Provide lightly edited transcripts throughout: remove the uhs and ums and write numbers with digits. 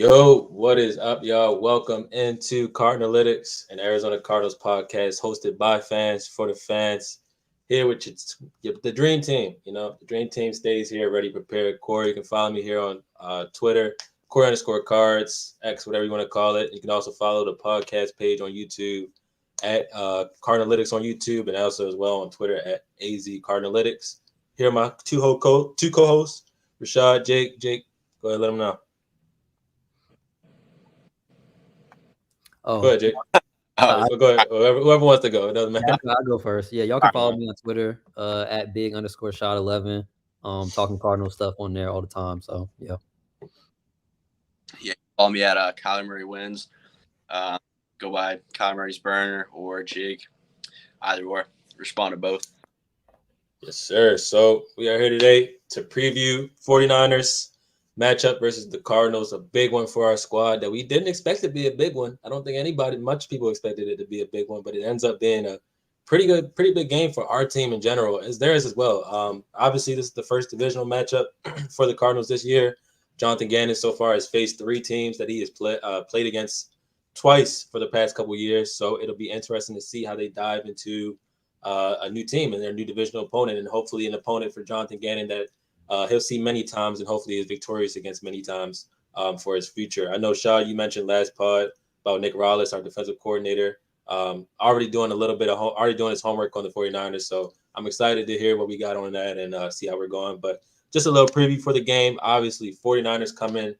Yo, what is up, y'all? Welcome into Cardinalytics, an Arizona Cardinals podcast hosted by fans for the fans. Here with the dream team. The dream team stays here, ready, prepared. Corey, you can follow me here on Twitter, Corey_cards, X, whatever you want to call it. You can also follow the podcast page on YouTube at Cardinalytics on YouTube, and also as well on Twitter at AZ Cardinalytics. Here are my two co-hosts, Rashad, Jake. Jake, go ahead, let them know. Go Oh, ahead, Jake. I, Go ahead. Whoever wants to go. It doesn't yeah, matter. I'll go first. Yeah, y'all can follow me on Twitter at big_shot11. Talking Cardinal stuff on there all the time. So yeah. Yeah, follow me at Kyler Murray wins. Go by Kyler Murray's burner or Jake. Either or. Respond to both. Yes, sir. So we are here today to preview 49ers matchup versus the Cardinals. A big one for our squad that we didn't expect to be a big one. I don't think much people expected it to be a big one, but it ends up being a pretty big game for our team in general, as theirs as well. Obviously, this is the first divisional matchup for the Cardinals this year. Jonathan Gannon so far has faced three teams that he has played against twice for the past couple years. So it'll be interesting to see how they dive into a new team and their new divisional opponent, and hopefully an opponent for Jonathan Gannon that he'll see many times and hopefully is victorious against many times for his future. I know, Shaw, you mentioned last pod about Nick Rallis, our defensive coordinator, already doing already doing his homework on the 49ers. So I'm excited to hear what we got on that and see how we're going. But just a little preview for the game. Obviously, 49ers come in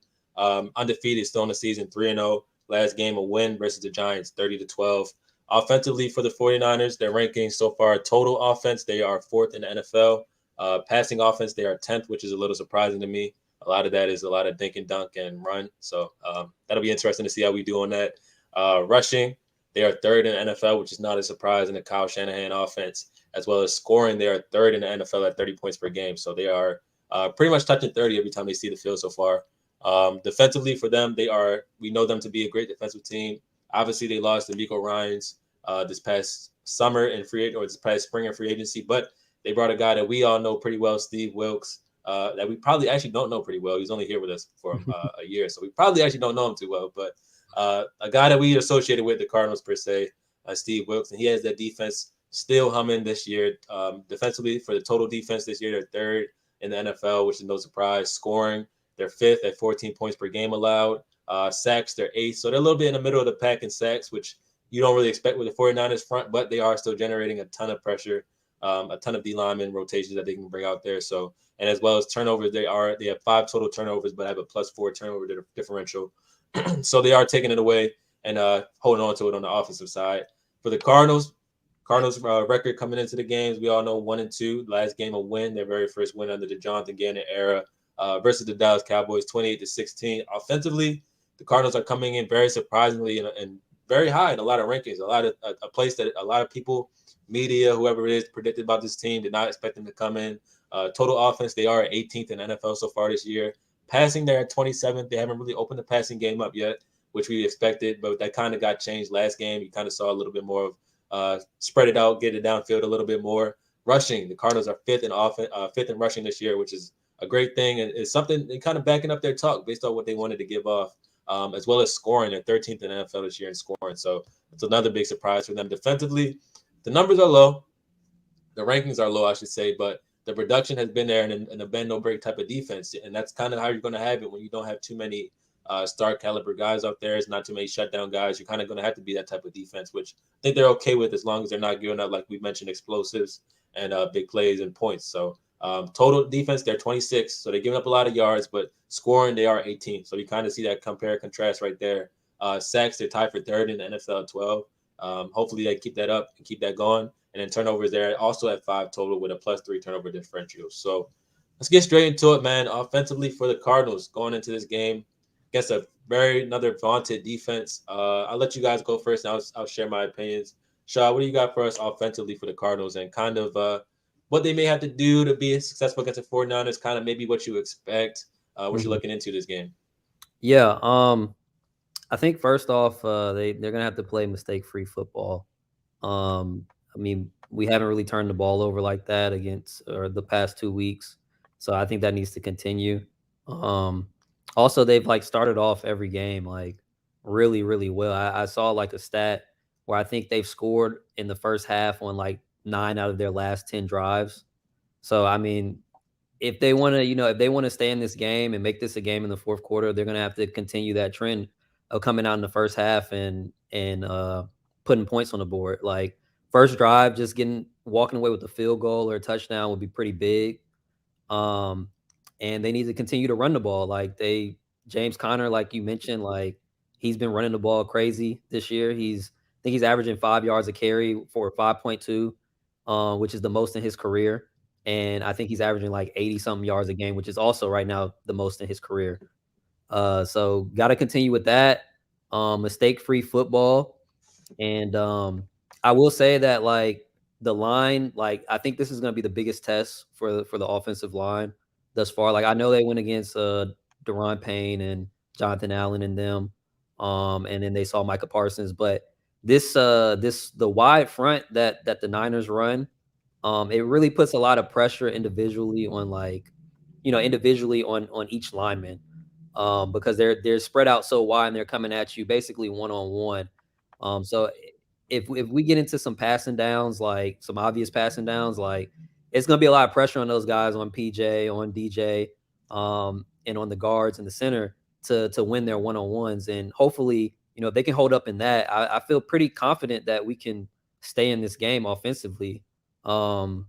undefeated, still in the season, 3-0. Last game, a win versus the Giants, 30-12. Offensively for the 49ers, their rankings so far, total offense, they are fourth in the NFL. Passing offense, they are 10th, which is a little surprising to me. A lot of that is a lot of dink and dunk and run. So that'll be interesting to see how we do on that. Rushing, they are third in the NFL, which is not a surprise in the Kyle Shanahan offense. As well as scoring, they are third in the NFL at 30 points per game. So they are pretty much touching 30 every time they see the field so far. Defensively for them, we know them to be a great defensive team. Obviously, they lost D'Amico Ryans this past summer in this past spring in free agency, but they brought a guy that we all know pretty well, Steve Wilkes, that we probably actually don't know pretty well. He's only here with us for a year, so we probably actually don't know him too well. But a guy that we associated with the Cardinals per se, Steve Wilkes, and he has that defense still humming this year. Defensively, for the total defense this year, they're third in the NFL, which is no surprise. Scoring, they're fifth at 14 points per game allowed. Sacks, they're eighth. So they're a little bit in the middle of the pack in sacks, which you don't really expect with the 49ers front, but they are still generating a ton of pressure, a ton of D lineman rotations that they can bring out there. So, and as well as turnovers, they have 5 total turnovers, but have a +4 turnover differential. So they are taking it away and holding on to it on the offensive side. For the Cardinals record coming into the games, we all know 1-2. Last game a win, their very first win under the Jonathan Gannon era versus the Dallas Cowboys, 28-16. Offensively, the Cardinals are coming in very surprisingly and very high in a lot of rankings. A place that a lot of people, media, whoever it is, predicted about this team did not expect them to come in. Total offense, they are 18th in NFL so far this year. Passing, they're at 27th. They haven't really opened the passing game up yet, which we expected, but that kind of got changed last game. You kind of saw a little bit more of spread it out, get it downfield a little bit more. Rushing, the Cardinals are fifth in rushing this year, which is a great thing, and it's something they kind of backing up their talk based on what they wanted to give off, as well as scoring. They're 13th in the NFL this year in scoring, so it's another big surprise for them. Defensively, the numbers are low, the rankings are low, I should say, but the production has been there and a bend no break type of defense, and that's kind of how you're going to have it when you don't have too many star caliber guys out there. It's not too many shutdown guys. You're kind of going to have to be that type of defense, which I think they're okay with as long as they're not giving up, like we mentioned, explosives and big plays and points. So total defense, they're 26, so they're giving up a lot of yards, but scoring, they are 18. So you kind of see that compare contrast right there. Sacks, they're tied for third in the NFL at 12. Hopefully they keep that up and keep that going. And then turnovers, they're also at 5 total with a +3 turnover differential. So let's get straight into it, man. Offensively for the Cardinals going into this game against another vaunted defense. I'll let you guys go first, and I'll share my opinions. Shaw, what do you got for us offensively for the Cardinals and kind of what they may have to do to be successful against the 49ers, kind of maybe what you expect, what you're looking into this game? Yeah. I think first off, they're gonna have to play mistake-free football. I mean, we haven't really turned the ball over like that against or the past 2 weeks, so I think that needs to continue. Um, Also, they've like started off every game like really, really well. I saw like a stat where I think they've scored in the first half on like 9 out of their last 10 drives. So I mean, if they want to, if they want to stay in this game and make this a game in the fourth quarter, they're going to have to continue that trend of coming out in the first half and putting points on the board. Like first drive, just walking away with a field goal or a touchdown would be pretty big. Um, and they need to continue to run the ball. Like James Conner, like you mentioned, like he's been running the ball crazy this year. I think he's averaging 5 yards a carry for 5.2, which is the most in his career. And I think he's averaging like 80 something yards a game, which is also right now the most in his career. So got to continue with that. Mistake free football. And I will say that like the line, like I think this is going to be the biggest test for the offensive line thus far. Like I know they went against Deron Payne and Jonathan Allen and them, and then they saw Micah Parsons. But the wide front that the Niners run, it really puts a lot of pressure individually on individually on each lineman, because they're spread out so wide and they're coming at you basically one on one. So if we get into some passing downs, like some obvious passing downs, like it's gonna be a lot of pressure on those guys, on PJ, on DJ, and on the guards and the center to win their one on ones. And hopefully, if they can hold up in that, I feel pretty confident that we can stay in this game offensively. Um,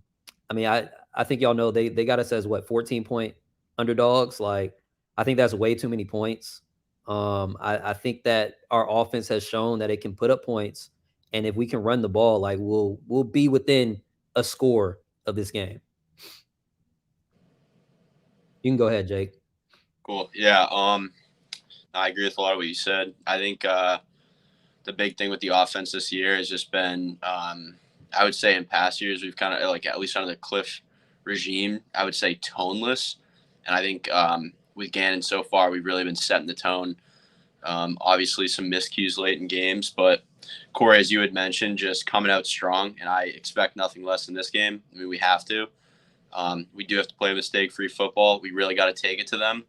I mean, I think y'all know they got us as what 14-point underdogs. Like I think that's way too many points. I think that our offense has shown that it can put up points, and if we can run the ball, like we'll be within a score of this game. You can go ahead, Jake. Cool. Yeah. I agree with a lot of what you said. I think the big thing with the offense this year has just been, I would say in past years, we've kind of like, at least under the Cliff regime, I would say toneless. And I think with Gannon so far, we've really been setting the tone. Obviously some miscues late in games, but Corey, as you had mentioned, just coming out strong, and I expect nothing less in this game. I mean, we have to. We do have to play mistake-free football. We really got to take it to them.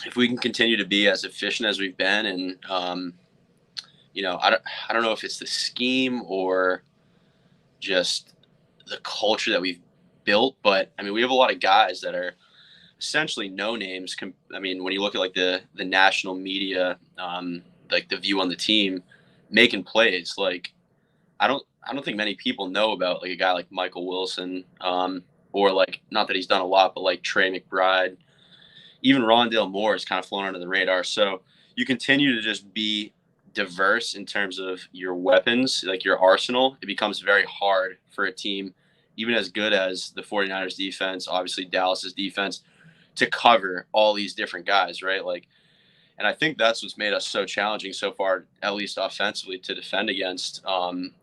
If we can continue to be as efficient as we've been, and I don't know if it's the scheme or just the culture that we've built, but I mean, we have a lot of guys that are essentially no names. I mean, when you look at like the national media, like the view on the team, making plays, like I don't think many people know about like a guy like Michael Wilson, or like, not that he's done a lot, but like Trey McBride, even Rondale Moore is kind of flown under the radar. So you continue to just be diverse in terms of your weapons, like your arsenal. It becomes very hard for a team, even as good as the 49ers defense, obviously Dallas's defense, to cover all these different guys, right? Like, and I think that's what's made us so challenging so far, at least offensively, to defend against,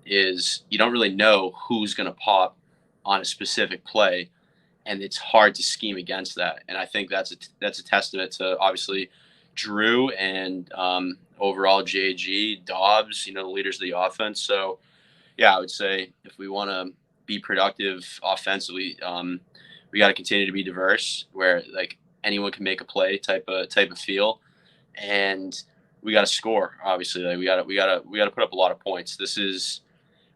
is you don't really know who's going to pop on a specific play, and it's hard to scheme against that. And I think that's a testament to obviously Drew and overall JG, Dobbs, the leaders of the offense. So yeah, I would say if we want to be productive offensively, we got to continue to be diverse, where like anyone can make a play type of feel, and we got to score. Obviously, like we got to put up a lot of points. This is,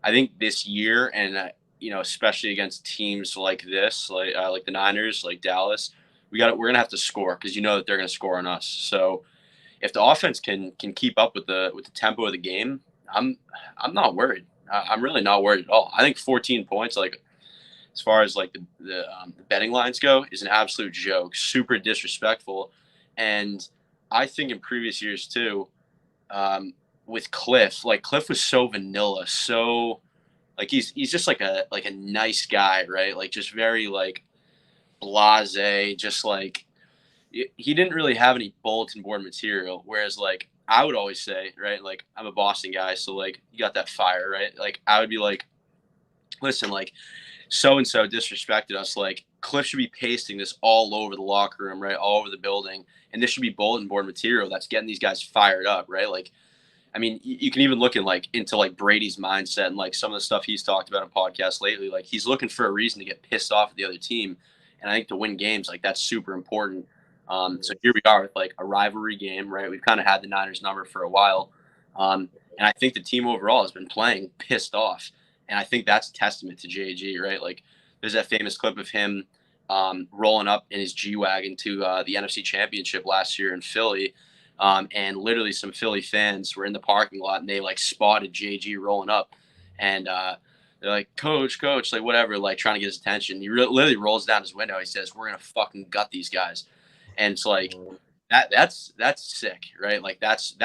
I think, this year, and especially against teams like this, like the Niners, like Dallas, we're gonna have to score, because that they're gonna score on us. So if the offense can keep up with the tempo of the game, I'm not worried. I'm really not worried at all. I think 14 points, like as far as like the betting lines go, is an absolute joke, super disrespectful. And I think in previous years too, with Cliff, like Cliff was so vanilla, so like he's just like a nice guy, right? Like just very like blasé, just like he didn't really have any bulletin board material. Whereas like I would always say, right, like I'm a Boston guy, so like you got that fire, right? Like I would be like, listen, like so and so disrespected us. Like Cliff should be pasting this all over the locker room, right, all over the building, and this should be bulletin board material that's getting these guys fired up, right? Like, I mean, you can even look into like Brady's mindset and like some of the stuff he's talked about in podcasts lately. Like he's looking for a reason to get pissed off at the other team, and I think to win games, like that's super important. So here we are with like a rivalry game, right? We've kind of had the Niners number for a while. And I think the team overall has been playing pissed off. And I think that's a testament to JG, right? Like there's that famous clip of him rolling up in his G-Wagon to the NFC Championship last year in Philly. And literally some Philly fans were in the parking lot and they like spotted JG rolling up. And they're like, coach, like whatever, like trying to get his attention. He literally rolls down his window. He says, we're going to fucking gut these guys. And it's like, that's sick, right? Like that's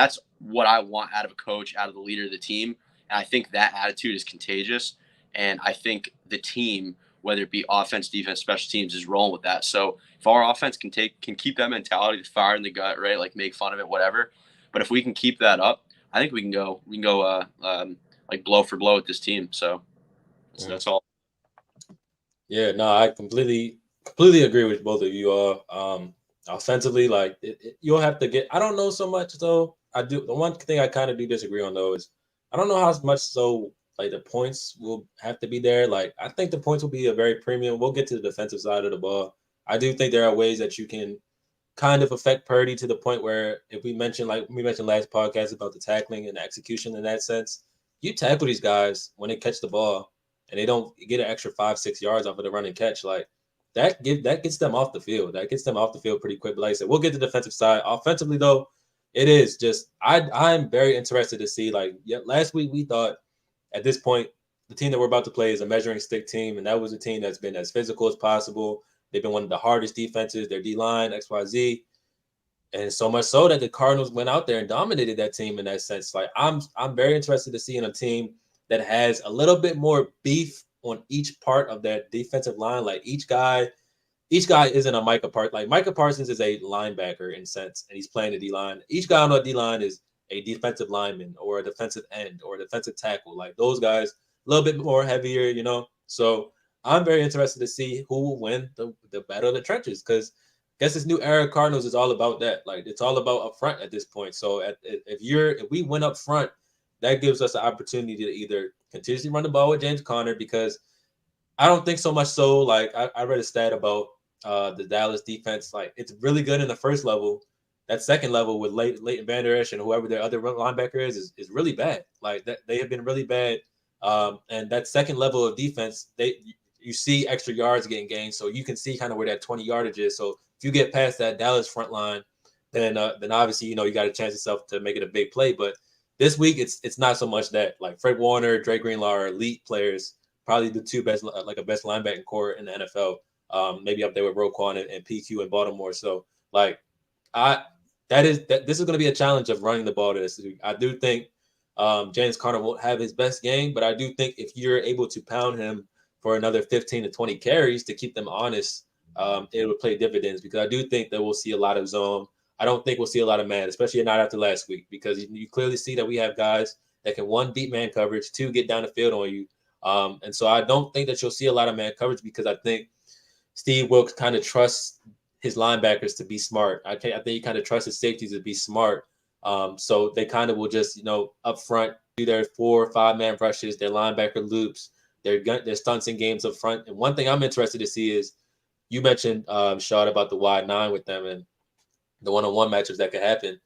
what I want out of a coach, out of the leader of the team. And I think that attitude is contagious. And I think the team, whether it be offense, defense, special teams, is rolling with that. So if our offense can keep that mentality, the fire in the gut, right? Like make fun of it, whatever. But if we can keep that up, I think we can go like blow for blow with this team. So that's all. Yeah, no, I completely agree with both of you all. Offensively, like you'll have to get. I don't know so much though. I do. The one thing I kind of do disagree on though is I don't know how much so like the points will have to be there. Like I think the points will be a very premium. We'll get to the defensive side of the ball. I do think there are ways that you can kind of affect Purdy to the point where if we mentioned like we mentioned last podcast about the tackling and the execution in that sense, you tackle these guys when they catch the ball and they don't get an extra 5-6 yards off of the run and catch, like that gets them off the field. That gets them off the field pretty quick. But like I said, we'll get to the defensive side. Offensively though, it is just I'm very interested to see like last week we thought at this point the team that we're about to play is a measuring stick team, and that was a team that's been as physical as possible. They've been one of the hardest defenses, their D-line, XYZ. And so much so that the Cardinals went out there and dominated that team in that sense. Like I'm very interested to see in a team that has a little bit more beef on each part of that defensive line. Like each guy isn't a Micah Parsons. Like Micah Parsons is a linebacker in sense, and he's playing the D-line. Each guy on the D-line is a defensive lineman or a defensive end or a defensive tackle. Like those guys, a little bit more heavier, you know. So I'm very interested to see who will win the battle of the trenches because I guess this new era Cardinals is all about that. Like it's all about up front at this point. So if we win up front, that gives us an opportunity to either continuously run the ball with James Conner because I don't think so much so. Like I read a stat about the Dallas defense. Like it's really good in the first level. That second level with Leighton Vander Esch and whoever their other linebacker is really bad. Like that they have been really bad. And that second level of defense, you see extra yards getting gained, so you can see kind of where that 20 yardage is. So if you get past that Dallas front line, then obviously you got a chance yourself to make it a big play. But this week it's not so much that. Like Fred Warner, Dre Greenlaw are elite players, probably the two best like a best linebacking core in the NFL. Maybe up there with Roquan and PQ in Baltimore. So like this is going to be a challenge of running the ball this week. I do think James Conner won't have his best game, but I do think if you're able to pound him for another 15 to 20 carries to keep them honest, it would play dividends because I do think that we'll see a lot of zone. I don't think we'll see a lot of man, especially not after last week, because you clearly see that we have guys that can, one, beat man coverage, two, get down the field on you. And so I don't think that you'll see a lot of man coverage because I think Steve Wilkes kind of trusts his linebackers to be smart. I think he kind of trusts his safeties to be smart. So they kind of will just, up front do their 4 or 5 man rushes, their linebacker loops, their stunts and games up front. And one thing I'm interested to see is you mentioned, Shad, about the wide 9 with them and the one-on-one matchups that could happen.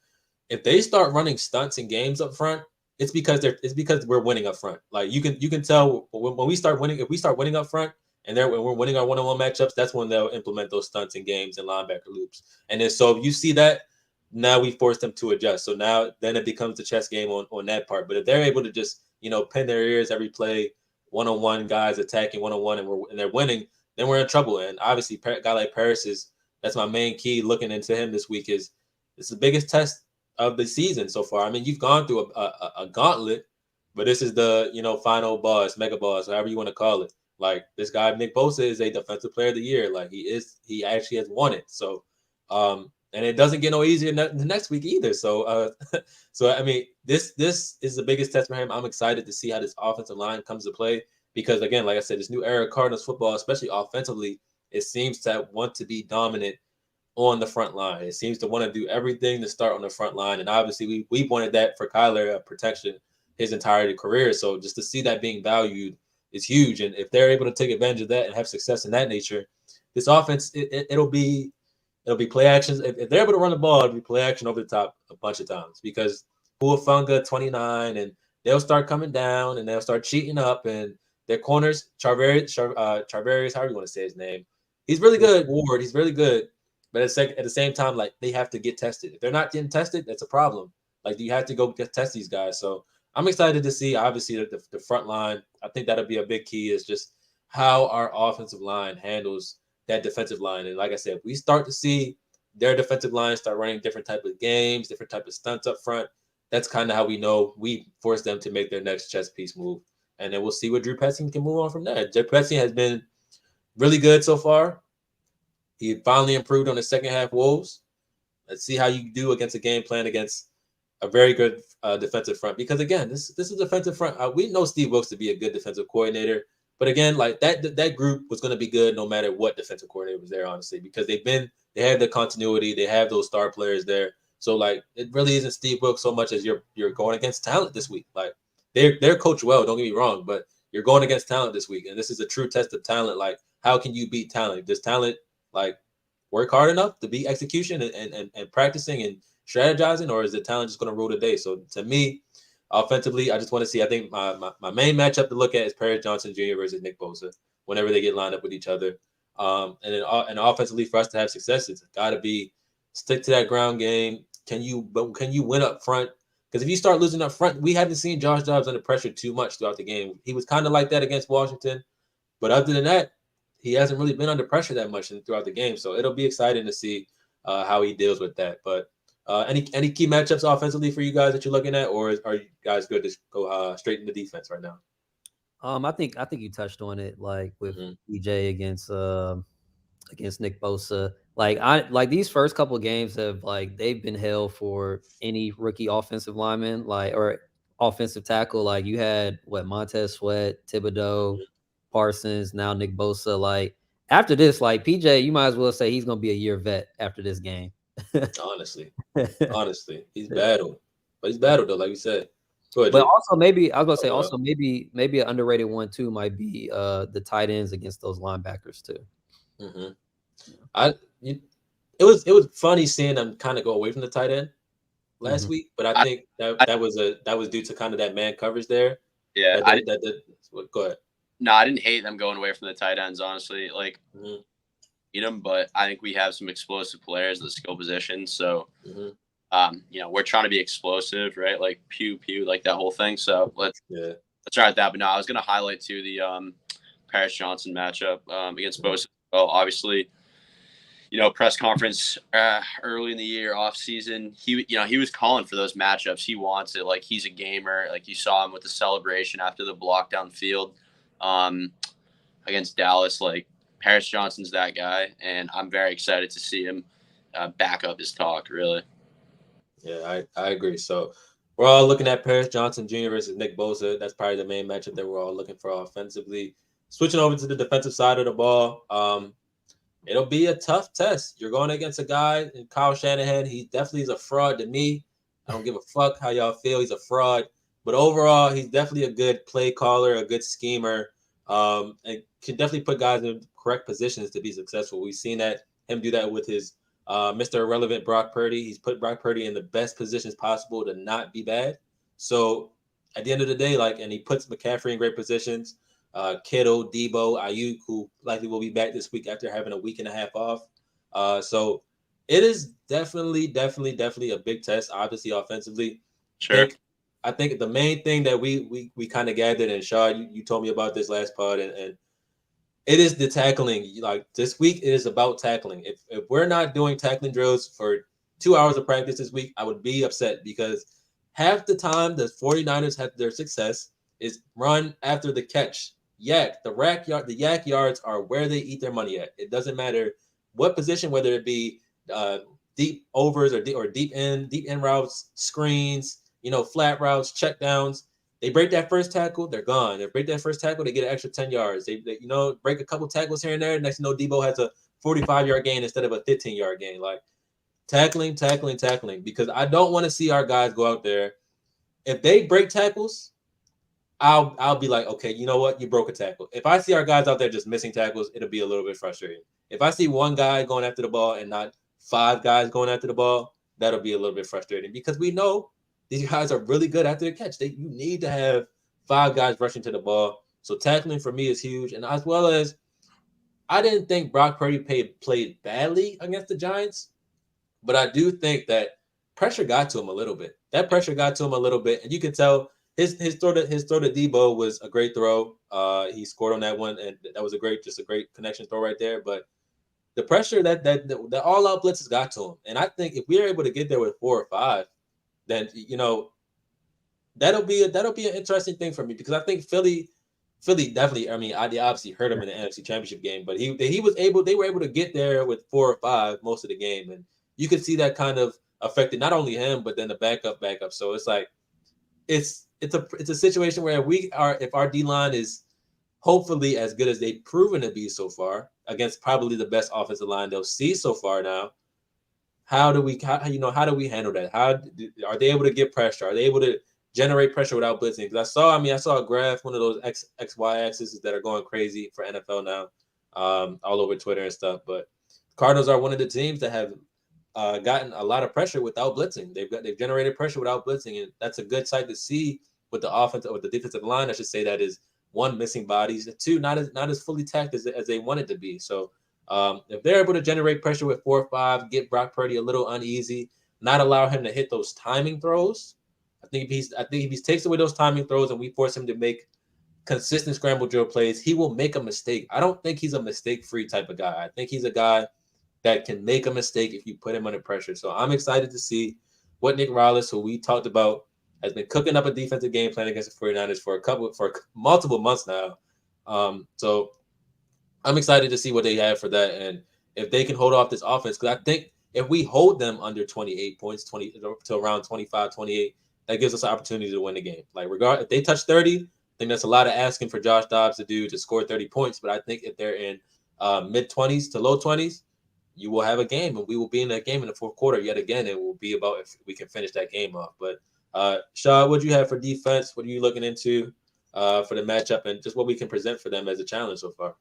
If they start running stunts and games up front, it's because we're winning up front. Like you can tell when we start winning, if we start winning up front and when we're winning our one-on-one matchups, that's when they'll implement those stunts and games and linebacker loops. And then so if you see that, now we force them to adjust. So then it becomes a chess game on that part. But if they're able to just pin their ears every play, one-on-one guys attacking one-on-one and they're winning, then we're in trouble. And obviously, a guy like Paris that's my main key looking into him this week is it's the biggest test of the season so far. I mean, you've gone through a gauntlet, but this is the final boss, mega boss, however you want to call it. Like this guy Nick Bosa is a defensive player of the year. Like he actually has won it. So and it doesn't get no easier the next week either. So so I mean this is the biggest test for him. I'm excited to see how this offensive line comes to play because again, like I said, this new era of Cardinals football, especially offensively, it seems to want to be dominant on the front line. It seems to want to do everything to start on the front line. And obviously we wanted that for Kyler protection his entire career. So just to see that being valued is huge. And if they're able to take advantage of that and have success in that nature, this offense, it'll be It'll be play actions. If they're able to run the ball, it'll be play action over the top a bunch of times because Huafunga 29 and they'll start coming down and they'll start cheating up and their corners, Charvarius, however you want to say his name, he's really good. Ward, he's really good. But at the same time, like they have to get tested. If they're not getting tested, that's a problem. Like you have to go test these guys. So I'm excited to see, obviously, the front line. I think that'll be a big key is just how our offensive line handles that defensive line. And like I said, we start to see their defensive line start running different type of games, different type of stunts up front. That's kind of how we know we force them to make their next chess piece move. And then we'll see what Drew Petzing can move on from there. Drew Petzing has been really good so far. He finally improved on the second half Wolves. Let's see how you do against a game plan against a very good defensive front. Because again, this is a defensive front. We know Steve Wilkes to be a good defensive coordinator, but again, like that group was going to be good no matter what defensive coordinator was there, honestly, because they have the continuity, they have those star players there. So like it really isn't Steve Wilkes so much as you're going against talent this week. Like they're coached well, don't get me wrong, but you're going against talent this week, and this is a true test of talent. Like how can you beat talent? Does talent like work hard enough to beat execution and practicing and strategizing, or is the talent just going to rule the day? So to me, offensively, I just want to see. I think my main matchup to look at is Paris Johnson Jr. versus Nick Bosa whenever they get lined up with each other. And offensively, for us to have success, it's got to be stick to that ground game. Can you win up front? Because if you start losing up front, we haven't seen Josh Dobbs under pressure too much throughout the game. He was kind of like that against Washington, but other than that, he hasn't really been under pressure that much throughout the game. So it'll be exciting to see how he deals with that. But any key matchups offensively for you guys that you're looking at, or are you guys good to go straight into defense right now? I think you touched on it, like with EJ against Nick Bosa. Like these first couple of games have they've been hell for any rookie offensive lineman, or offensive tackle. Like you had Montez Sweat, Thibodeau, Parsons, now Nick Bosa. Like after this, like PJ, you might as well say he's gonna be a year vet after this game. Honestly, he's battled, but he's battled though, like you said. Go ahead, But Drew. also maybe I was gonna say also maybe an underrated one too might be the tight ends against those linebackers too. It was funny seeing them kind of go away from the tight end last week, but I think that was due to kind of that man coverage there. Yeah, go ahead. No, I didn't hate them going away from the tight ends, honestly. Like, them, but I think we have some explosive players at the skill position. So, we're trying to be explosive, right? Like pew pew, like that whole thing. So let's try at that. But no, I was going to highlight too the Paris Johnson matchup against Bosa. Well, obviously, press conference early in the year, off season, he was calling for those matchups. He wants it. Like he's a gamer. Like you saw him with the celebration after the block down field against Dallas. Like Paris Johnson's that guy, and I'm very excited to see him back up his talk. Really. Yeah, I agree. So we're all looking at Paris Johnson Jr. versus Nick Bosa. That's probably the main matchup that we're all looking for offensively. Switching over to the defensive side of the ball, it'll be a tough test. You're going against a guy in Kyle Shanahan. He definitely is a fraud to me. I don't give a fuck how y'all feel. He's a fraud. But overall, he's definitely a good play caller, a good schemer, and can definitely put guys in correct positions to be successful. We've seen him do that with his Mr. Irrelevant Brock Purdy. He's put Brock Purdy in the best positions possible to not be bad. So at the end of the day, and he puts McCaffrey in great positions. Kittle, Debo, Ayuk, who likely will be back this week after having a week and a half off. So it is definitely a big test, obviously offensively. Sure. I think the main thing that we kind of gathered, and Shaw, you told me about this last pod, and it is the tackling. Like this week, it is about tackling. If we're not doing tackling drills for 2 hours of practice this week, I would be upset because half the time the 49ers have their success is run after the catch. The yak yards are where they eat their money at. It doesn't matter what position, whether it be deep overs or deep end routes, screens, flat routes, check downs. They break that first tackle, they're gone. They break that first tackle, they get an extra 10 yards. They break a couple tackles here and there. Next Debo has a 45-yard gain instead of a 15-yard gain. Like tackling, because I don't want to see our guys go out there. If they break tackles, I'll be like, okay, you know what? You broke a tackle. If I see our guys out there just missing tackles, it'll be a little bit frustrating. If I see one guy going after the ball and not 5 guys going after the ball, that'll be a little bit frustrating because we know these guys are really good after the catch. You need to have 5 guys rushing to the ball. So tackling for me is huge, and as well as I didn't think Brock Purdy played badly against the Giants, but I do think that pressure got to him a little bit. That pressure got to him a little bit, and you can tell his throw to Debo was a great throw. He scored on that one, and that was a great connection throw right there. But the pressure that all out blitzes got to him, and I think if we're able to get there with 4 or 5, then that'll be an interesting thing for me because I think Philly definitely. I mean, they obviously hurt him in the NFC Championship game, but they were able to get there with 4 or 5 most of the game, and you could see that kind of affected not only him but then the backup. So it's like it's a situation where if our D line is hopefully as good as they've proven to be so far against probably the best offensive line they'll see so far now. How do we handle that? Are they able to get pressure? Are they able to generate pressure without blitzing? Because I saw a graph, one of those XY axes that are going crazy for NFL now, all over Twitter and stuff. But Cardinals are one of the teams that have gotten a lot of pressure without blitzing. They've generated pressure without blitzing, and that's a good sight to see with the offense or the defensive line. I should say that is one, missing bodies, and two, not as fully tacked as they want it to be. So if they're able to generate pressure with 4 or 5, get Brock Purdy a little uneasy, not allow him to hit those timing throws. I think if he takes away those timing throws and we force him to make consistent scramble drill plays, he will make a mistake. I don't think he's a mistake-free type of guy. I think he's a guy that can make a mistake if you put him under pressure. So I'm excited to see what Nick Rallis, who we talked about, has been cooking up a defensive game plan against the 49ers for multiple months now. So I'm excited to see what they have for that, and if they can hold off this offense, because I think if we hold them under 28 points, 20 to around 25, 28, that gives us an opportunity to win the game. Like if they touch 30, I think that's a lot of asking for Josh Dobbs to score 30 points. But I think if they're in mid 20s to low 20s, you will have a game, and we will be in that game in the fourth quarter yet again. It will be about if we can finish that game off. But Shaw, what do you have for defense? What are you looking into for the matchup, and just what we can present for them as a challenge so far?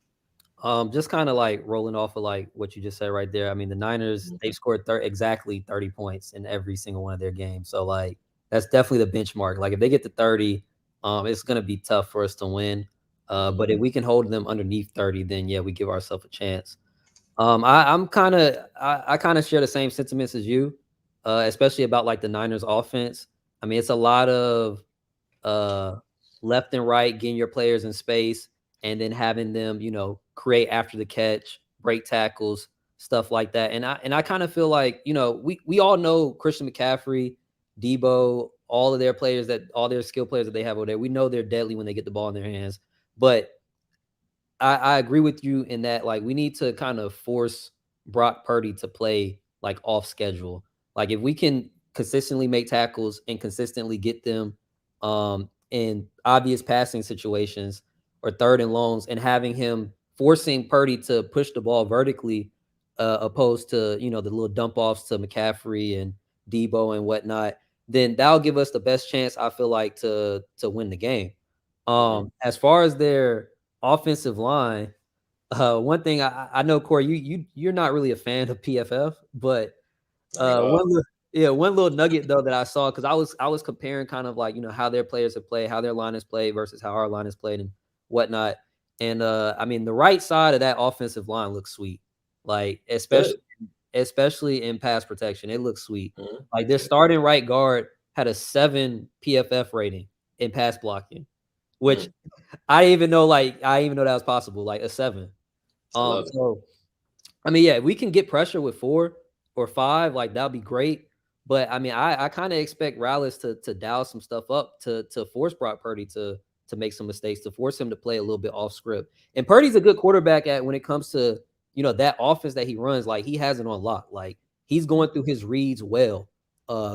Just kind of like rolling off of like what you just said right there. I mean, the Niners, they've scored exactly 30 points in every single one of their games. So like that's definitely the benchmark. Like if they get to 30, it's gonna be tough for us to win. But if we can hold them underneath 30, then yeah, we give ourselves a chance. I kind of share the same sentiments as you, especially about like the Niners offense. I mean, it's a lot of uh left and right, getting your players in space and then having them, create after the catch, break tackles, stuff like that. And I kind of feel like, we all know Christian McCaffrey, Debo, all their skill players that they have over there. We know they're deadly when they get the ball in their hands. But I agree with you in that like we need to kind of force Brock Purdy to play like off schedule. Like if we can consistently make tackles and consistently get them in obvious passing situations or third and longs, and having him forcing Purdy to push the ball vertically, opposed to the little dump offs to McCaffrey and Debo and whatnot, then that'll give us the best chance, I feel like, to win the game. As far as their offensive line, one thing I know, Corey, you're not really a fan of PFF, but one little nugget though that I saw, because I was comparing kind of like how their players have played, how their line is played versus how our line is played and whatnot. And I mean the right side of that offensive line looks sweet, like especially in pass protection, it looks sweet. Like their starting right guard had a 7 PFF rating in pass blocking, which I didn't even know. Like I didn't even know that was possible. Like a 7. I love it. So I mean, yeah, if we can get pressure with 4 or 5, like that'll be great. But I mean, I kind of expect Rallis to dial some stuff up to force Brock Purdy to make some mistakes, to force him to play a little bit off script. And Purdy's a good quarterback at when it comes to that offense that he runs. Like he has it on lock. Like he's going through his reads well,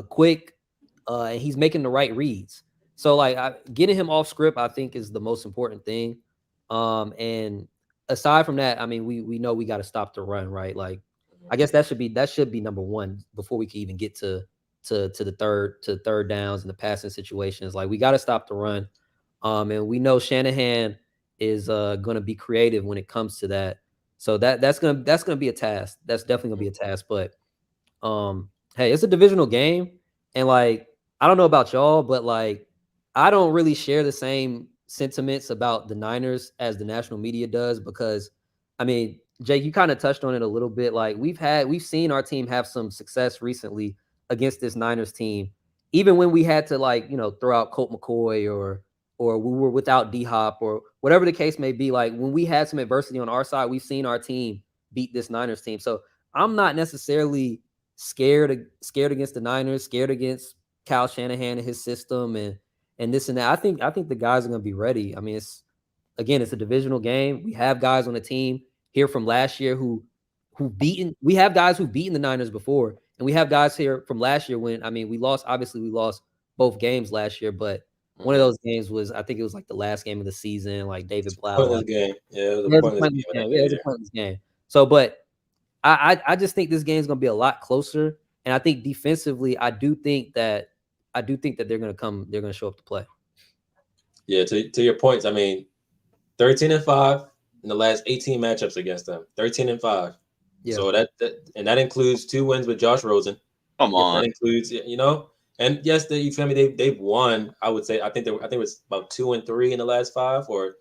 quick, and he's making the right reads. So like getting him off script, I think, is the most important thing. And aside from that, I mean, we know we got to stop the run, right? Like, I guess that should be number one before we can even get to the third downs and the passing situations. Like, we got to stop the run. And we know Shanahan is going to be creative when it comes to that. So that's gonna be a task. That's definitely gonna be a task. But Hey, it's a divisional game, and like I don't know about y'all, but like I don't really share the same sentiments about the Niners as the national media does because I mean, Jake, you kind of touched on it a little bit. Like we've seen our team have some success recently against this Niners team, even when we had to like, throw out Colt McCoy or we were without D Hop or whatever the case may be. Like when we had some adversity on our side, we've seen our team beat this Niners team. So I'm not necessarily scared against the Niners, scared against Kyle Shanahan and his system and this and that. I think the guys are going to be ready. I mean, it's a divisional game. We have guys on the team here from last year who beaten. We have guys who've beaten the Niners before, and we have guys here from last year when we lost. Obviously, we lost both games last year, but one of those games was I think it was like the last game of the season. Like David Blau. Pointless game. Yeah, it was a Yeah, it was a pointless pointless game in game. that Yeah, it was a year. pointless game. So, but I just think this game's gonna be a lot closer. And I think defensively, I do think that they're gonna show up to play. Yeah, to your points, I mean, 13-5 in the last 18 matchups against them. 13-5. Yeah. So that includes 2 wins with Josh Rosen. Come on. That includes, and yes, you feel me? They've won. I would say I think it was about 2-3 in the last 5, or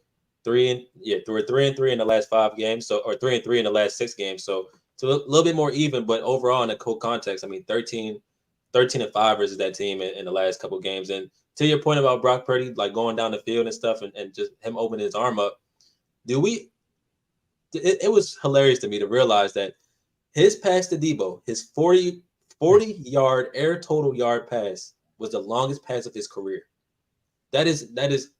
3-3 in the last 5 games. So or 3-3 in the last 6 games. So it's a little bit more even, but overall in the whole context, I mean 13-5 versus that team in the last couple games. And to your point about Brock Purdy like going down the field and stuff, and just him opening his arm up, it was hilarious to me to realize that his pass to Debo, his 40-yard air total yard pass, was the longest pass of his career. That is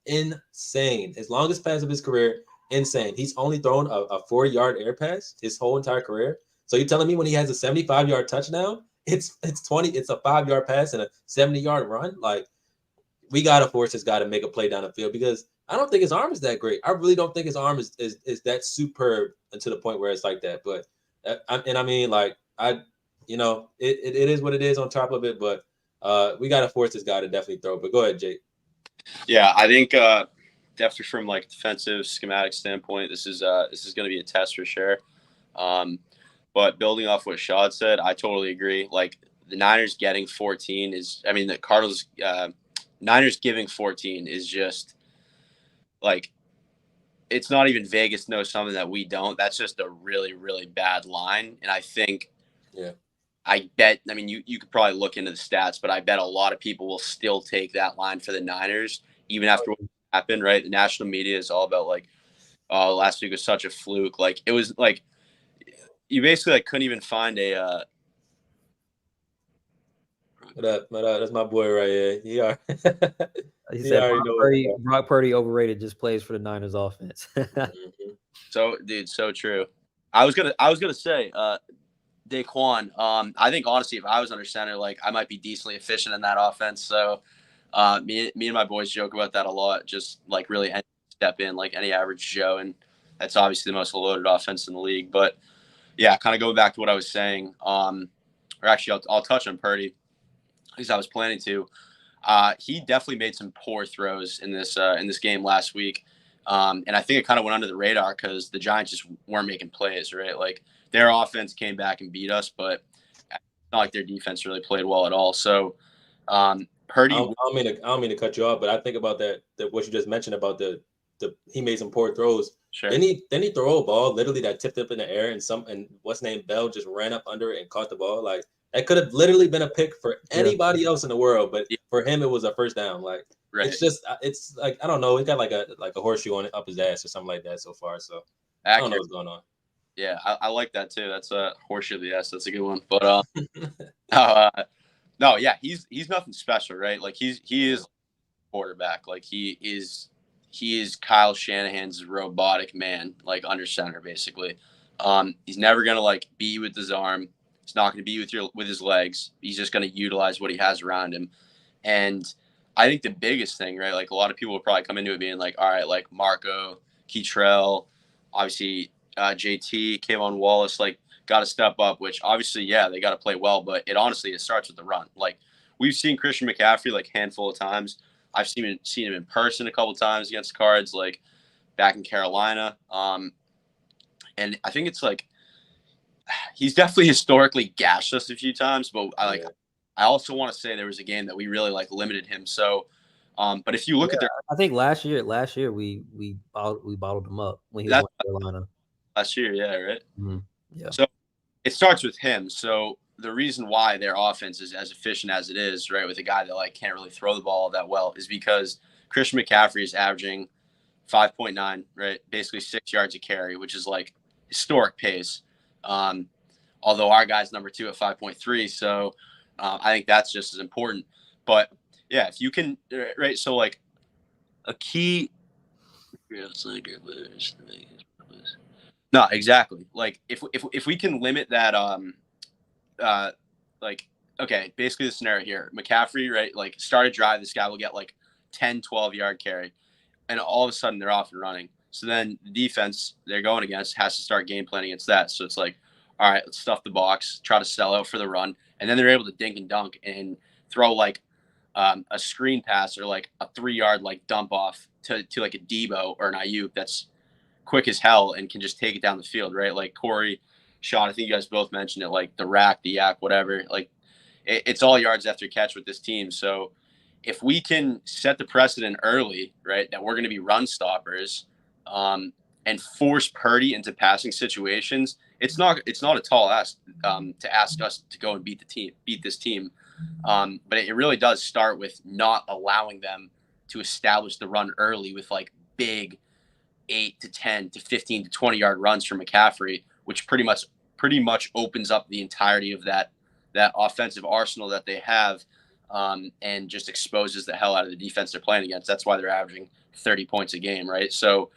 insane. His longest pass of his career, insane. He's only thrown a 40-yard air pass his whole entire career. So you're telling me when he has a 75-yard touchdown, it's a 5-yard pass and a 70-yard run? Like, we gotta force this guy to make a play down the field because I don't think his arm is that great. I really don't think his arm is that superb to the point where it's like that. But I mean, like it is what it is on top of it. But we gotta force this guy to definitely throw. But go ahead, Jake. Yeah, I think definitely from like defensive schematic standpoint, this is going to be a test for sure. But building off what Shad said, I totally agree. Like the Niners getting 14 the Cardinals Niners giving 14 is just like it's not even Vegas knows something that we don't. That's just a really, really bad line. And I think I bet, I mean, you could probably look into the stats, but I bet a lot of people will still take that line for the Niners, even after what happened, right? The national media is all about like, oh, last week was such a fluke. Like, it was like, you basically like couldn't even find a. What up? That's my boy right here. He He said already knows. Brock Purdy overrated, just plays for the Niners offense. So, dude, so true. I was gonna say, Daquan. I think honestly, if I was under center, like I might be decently efficient in that offense. So, me and my boys joke about that a lot. Just like really step in like any average Joe, and that's obviously the most loaded offense in the league. But yeah, kind of going back to what I was saying. Or actually, I'll touch on Purdy because I was planning to. He definitely made some poor throws in this game last week. And I think it kind of went under the radar because the Giants just weren't making plays, right? Like their offense came back and beat us, but it's not like their defense really played well at all. So Purdy, I don't mean to cut you off, but I think about that what you just mentioned about the he made some poor throws. sure. Then he throw a ball literally that tipped up in the air and what's name Bell just ran up under it and caught the ball. Like that could have literally been a pick for anybody else in the world, but for him it was a first down. Like it's like I don't know, he got like a horseshoe on up his ass or something like that so far. So I don't know what's going on. Yeah, I like that too. That's a horseshoe of the ass. That's a good one. But no, yeah, he's nothing special, right? Like he is quarterback. Like he is Kyle Shanahan's robotic man, like under center, basically. He's never gonna like beat you with his arm. He's not gonna beat you with his legs. He's just gonna utilize what he has around him. And I think the biggest thing, right? Like a lot of people will probably come into it being like, all right, like Marco, Keitrell, obviously JT, Kayvon Wallace, like got to step up, which obviously, yeah, they got to play well, but it starts with the run. Like we've seen Christian McCaffrey like a handful of times. I've seen him in person a couple of times against the Cards, like back in Carolina. And I think it's like he's definitely historically gashed us a few times, but I Yeah. also want to say there was a game that we really like limited him. So, but if you look at their I think last year we bottled him up when he was that's with Carolina. last year, yeah, right. Yeah. So it starts with him. So the reason why their offense is as efficient as it is, right, with a guy that like can't really throw the ball that well, is because Christian McCaffrey is averaging 5.9, right, basically 6 yards a carry, which is like historic pace. Um, although our guy's number 2 at 5.3, so I think that's just as important. But yeah, if you can, right, so like a key. No, exactly. Like if we can limit that uh like okay, basically the scenario here, McCaffrey, right? Like start a drive, this guy will get like 10, 12 yard carry, and all of a sudden they're off and running. So then the defense they're going against has to start game planning against that. So it's like, all right, let's stuff the box, try to sell out for the run, and then they're able to dink and dunk and throw like a screen pass or like a 3 yard like dump off to like a Debo or an Ayuk that's quick as hell and can just take it down the field, right? Like Corey, Sean, I think you guys both mentioned it, like the rack, the yak, whatever. Like it's all yards after catch with this team. So if we can set the precedent early, right, that we're going to be run stoppers, and force Purdy into passing situations, it's not a tall ask to ask us to go and beat this team. But it really does start with not allowing them to establish the run early with like big 8 to 10 to 15 to 20 yard runs for McCaffrey, which pretty much opens up the entirety of that offensive arsenal that they have, and just exposes the hell out of the defense they're playing against. That's why they're averaging 30 points a game, right? So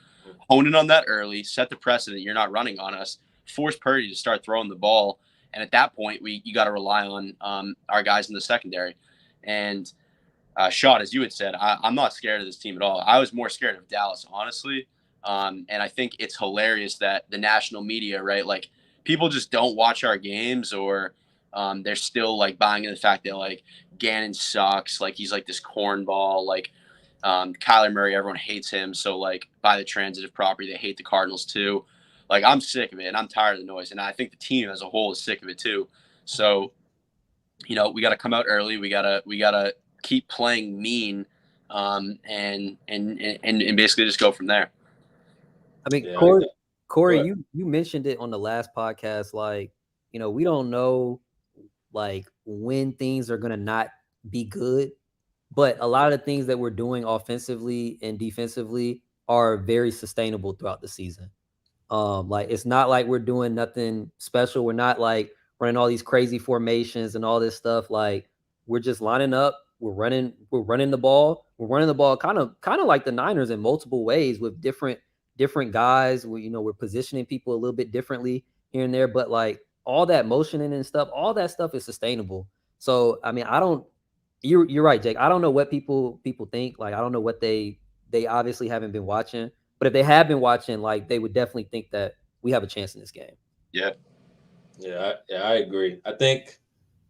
hone in on that early, set the precedent. You're not running on us. Force Purdy to start throwing the ball, and at that point, you got to rely on our guys in the secondary. And Shot, as you had said, I'm not scared of this team at all. I was more scared of Dallas, honestly. And I think it's hilarious that the national media, right, like people just don't watch our games, or they're still like buying into the fact that like Gannon sucks, like he's like this cornball, like Kyler Murray, everyone hates him. So like by the transitive property, they hate the Cardinals too. Like I'm sick of it and I'm tired of the noise. And I think the team as a whole is sick of it too. So, we got to come out early. We gotta keep playing mean, and basically just go from there. I mean, Yeah. Corey, you mentioned it on the last podcast. Like, we don't know like when things are gonna not be good, but a lot of the things that we're doing offensively and defensively are very sustainable throughout the season. Like it's not like we're doing nothing special. We're not like running all these crazy formations and all this stuff. Like we're just lining up. We're running the ball. We're running the ball kind of like the Niners in multiple ways with different guys. We're positioning people a little bit differently here and there, but like all that motioning and stuff, all that stuff is sustainable. So I mean, I don't. You're right, Jake. I don't know what people think. Like I don't know what they obviously haven't been watching. But if they have been watching, like they would definitely think that we have a chance in this game. Yeah. I agree. I think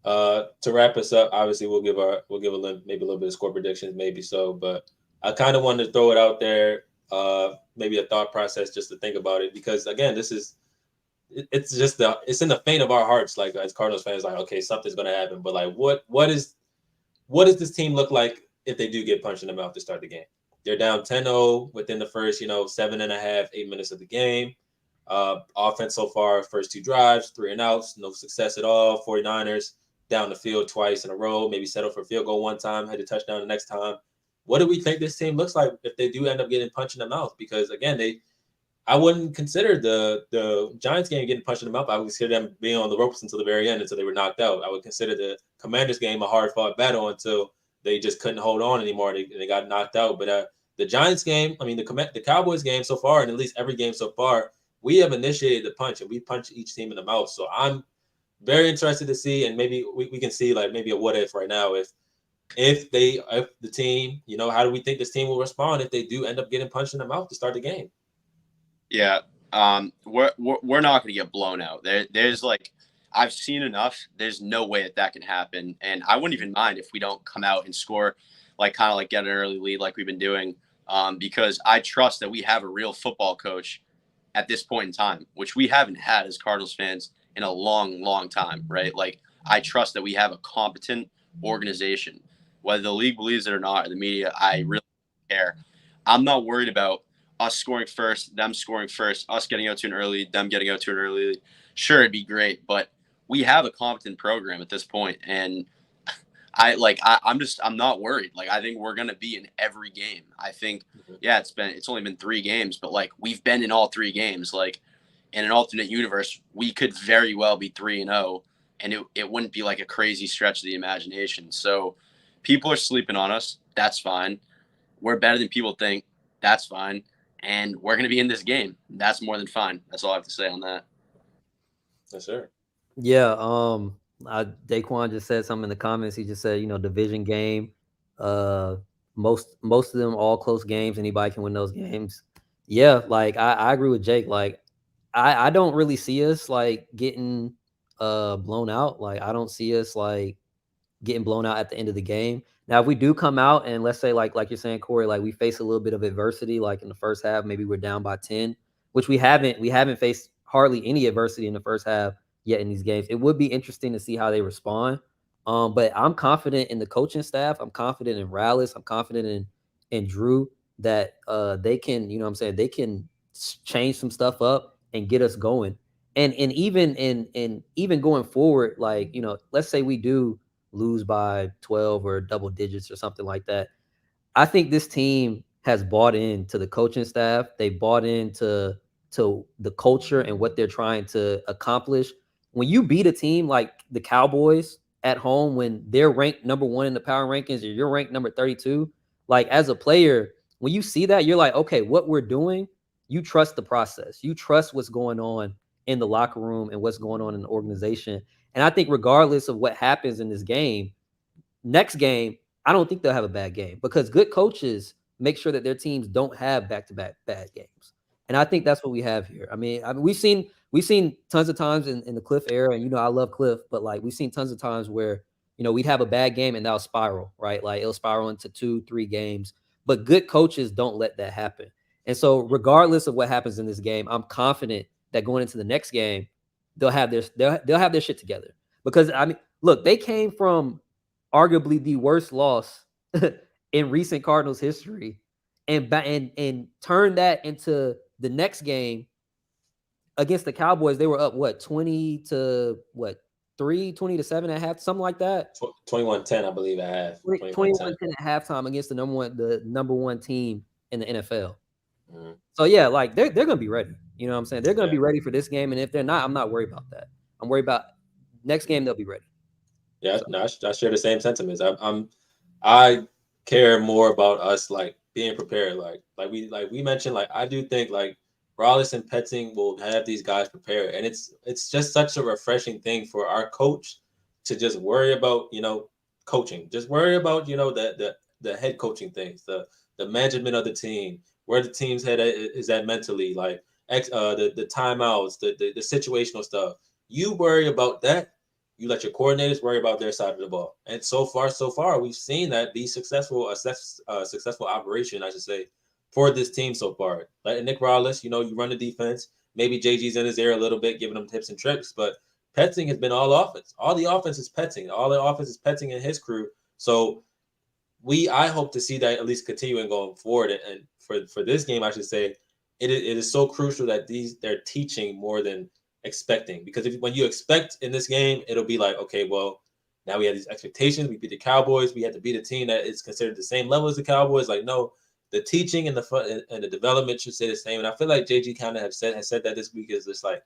to wrap us up, obviously we'll give maybe a little bit of score predictions, maybe so, but I kind of wanted to throw it out there, maybe a thought process just to think about it, because again, it's just it's in the vein of our hearts, like as Cardinals fans, like okay, something's gonna happen, but like what does this team look like if they do get punched in the mouth to start the game? They're down 10-0 within the first, 7.5, 8 minutes of the game. Offense so far, first 2 drives, 3 and outs, no success at all. 49ers down the field twice in a row, maybe settle for a field goal one time, had a touchdown the next time. What do we think this team looks like if they do end up getting punched in the mouth? Because again, I wouldn't consider the Giants game getting punched in the mouth. I would consider them being on the ropes until the very end, until they were knocked out. I would consider the Commanders game a hard-fought battle until they just couldn't hold on anymore. They got knocked out. But the Giants game, I mean, the Cowboys game so far, and at least every game so far, we have initiated the punch, and we punch each team in the mouth. So I'm very interested to see, and maybe we can see like maybe a what if right now if the team, how do we think this team will respond if they do end up getting punched in the mouth to start the game? Yeah. We're not going to get blown out. There's like, I've seen enough. There's no way that can happen. And I wouldn't even mind if we don't come out and score, like kind of like get an early lead like we've been doing, because I trust that we have a real football coach at this point in time, which we haven't had as Cardinals fans in a long, long time, right? Like, I trust that we have a competent organization. Whether the league believes it or not, or the media, I really don't care. I'm not worried about us scoring first, them scoring first, us getting out to an early lead, them getting out to an early lead. Sure, it'd be great, but we have a competent program at this point, and I'm not worried. Like, I think we're gonna be in every game. I think, yeah, it's only been 3 games, but like, we've been in all 3 games. Like, in an alternate universe, we could very well be 3-0, and it wouldn't be like a crazy stretch of the imagination. So people are sleeping on us. That's fine. We're better than people think. That's fine. And we're gonna be in this game. That's more than fine. That's all I have to say on that. Yes, sir. Yeah, Daquan just said something in the comments. He just said, division game. Uh, most of them all close games. Anybody can win those games. Yeah, like I agree with Jake. Like I don't really see us like getting blown out. Like I don't see us like getting blown out at the end of the game. Now, if we do come out and let's say like you're saying, Corey, like we face a little bit of adversity, like in the first half, maybe we're down by 10, which we haven't. We haven't faced hardly any adversity in the first half yet in these games. It would be interesting to see how they respond. But I'm confident in the coaching staff. I'm confident in Rallis. I'm confident in Drew that they can, what I'm saying, they can change some stuff up and get us going. And even in even going forward, like let's say we do lose by 12 or double digits or something like that. I think this team has bought into the coaching staff. They bought into the culture and what they're trying to accomplish. When you beat a team like the Cowboys at home, when they're ranked number 1 in the power rankings, or you're ranked number 32, like as a player, when you see that, you're like, okay, what we're doing, you trust the process. You trust what's going on in the locker room and what's going on in the organization. And I think regardless of what happens in this game, next game, I don't think they'll have a bad game because good coaches make sure that their teams don't have back-to-back bad games. And I think that's what we have here. I mean, we've seen tons of times in the Cliff era, and I love Cliff, but like we've seen tons of times where we'd have a bad game and that'll spiral, right? Like it'll spiral into 2-3 games. But good coaches don't let that happen. And so, regardless of what happens in this game, I'm confident that going into the next game, they'll have their shit together. Because I mean, look, they came from arguably the worst loss in recent Cardinals history, and turn that into the next game against the Cowboys. They were up what 20 to what 20 to 7 at half, something like that. 21-10, I believe, at half. 21-10. 21-10 at halftime against the number one team in the NFL. Mm-hmm. So yeah, like they're gonna be ready. You know what I'm saying? They're gonna be ready for this game, and if they're not, I'm not worried about that. I'm worried about next game they'll be ready. Yeah, so. No, I share the same sentiments. I care more about us like being prepared. Like we mentioned, like I do think like Rallis and Petzing will have these guys prepared, and it's just such a refreshing thing for our coach to just worry about coaching, just worry about the head coaching things, the management of the team, where the team's head is at mentally, like the timeouts, the situational stuff. You worry about that. You let your coordinators worry about their side of the ball. And so far, we've seen that be successful, successful operation, I should say, for this team so far. Like Nick Rallis, you run the defense. Maybe JG's in his ear a little bit, giving him tips and tricks, but Petzing has been all offense. All the offense is Petzing. All the offense is Petzing and his crew. So I hope to see that at least continuing going forward. And for this game, I should say, it is so crucial that they're teaching more than expecting, because when you expect in this game, it'll be like, okay, well, now we have these expectations. We beat the Cowboys. We have to beat a team that is considered the same level as the Cowboys. Like, no, the teaching and the development should stay the same. And I feel like JG kind of has said that this week is just like,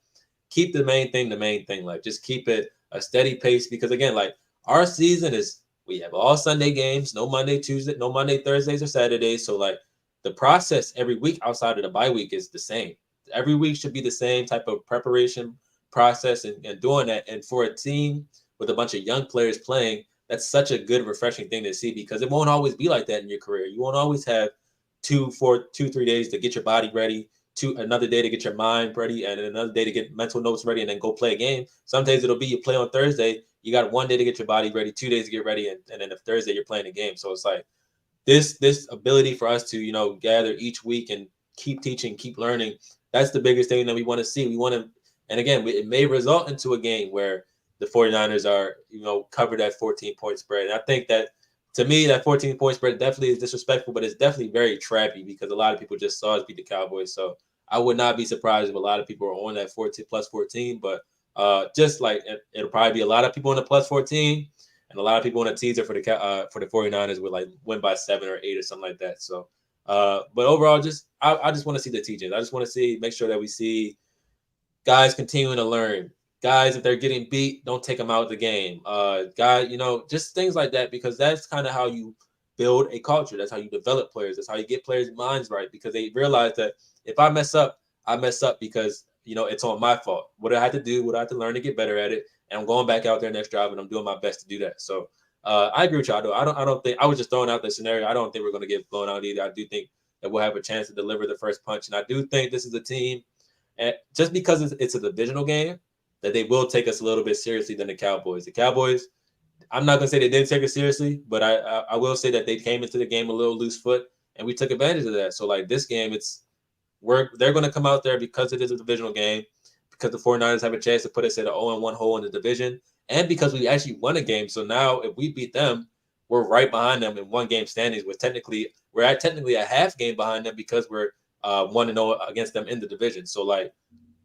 keep the main thing. Like, just keep it a steady pace, because again, like our season is, we have all Sunday games, no Monday, Tuesday, no Monday, Thursdays, or Saturdays. So like the process every week outside of the bye week is the same. Every week should be the same type of preparation process and doing that. And for a team with a bunch of young players playing, that's such a good, refreshing thing to see, because it won't always be like that in your career. You won't always have 3 days to get your body ready, another day to get your mind ready, and another day to get mental notes ready, and then go play a game. Some days it'll be you play on Thursday, you got 1 day to get your body ready, 2 days to get ready, and then if Thursday you're playing a game. So it's like this ability for us to gather each week and keep teaching, keep learning. That's the biggest thing that we want to see. We want to And again, it may result into a game where the 49ers are, cover that 14-point spread. And I think that, to me, that 14-point spread definitely is disrespectful, but it's definitely very trappy because a lot of people just saw us beat the Cowboys. So I would not be surprised if a lot of people are on that 14 plus 14. But just like it'll probably be a lot of people on the plus 14 and a lot of people on a teaser for the 49ers would like win by 7 or 8 or something like that. So, but overall, I just want to see the teachings. I just want to make sure that we see guys continuing to learn. Guys, if they're getting beat, don't take them out of the game. Just things like that, because that's kind of how you build a culture. That's how you develop players. That's how you get players' minds right, because they realize that if I mess up, I mess up because it's on my fault. What do I have to do? What do I have to learn to get better at it? And I'm going back out there next drive and I'm doing my best to do that. So I agree with y'all though. I don't think I was just throwing out the scenario. I don't think we're going to get blown out either. I do think that we'll have a chance to deliver the first punch, and I do think this is a team, and just because it's a divisional game, that they will take us a little bit seriously than the Cowboys. The Cowboys, I'm not gonna say they didn't take us seriously, but I will say that they came into the game a little loose foot, and we took advantage of that. So like this game, they're gonna come out there because it is a divisional game, because the 49ers have a chance to put us in an 0-1 hole in the division, and because we actually won a game. So now if we beat them, we're right behind them in one game standings. We're at technically a half game behind them because we're 1-0 against them in the division. So like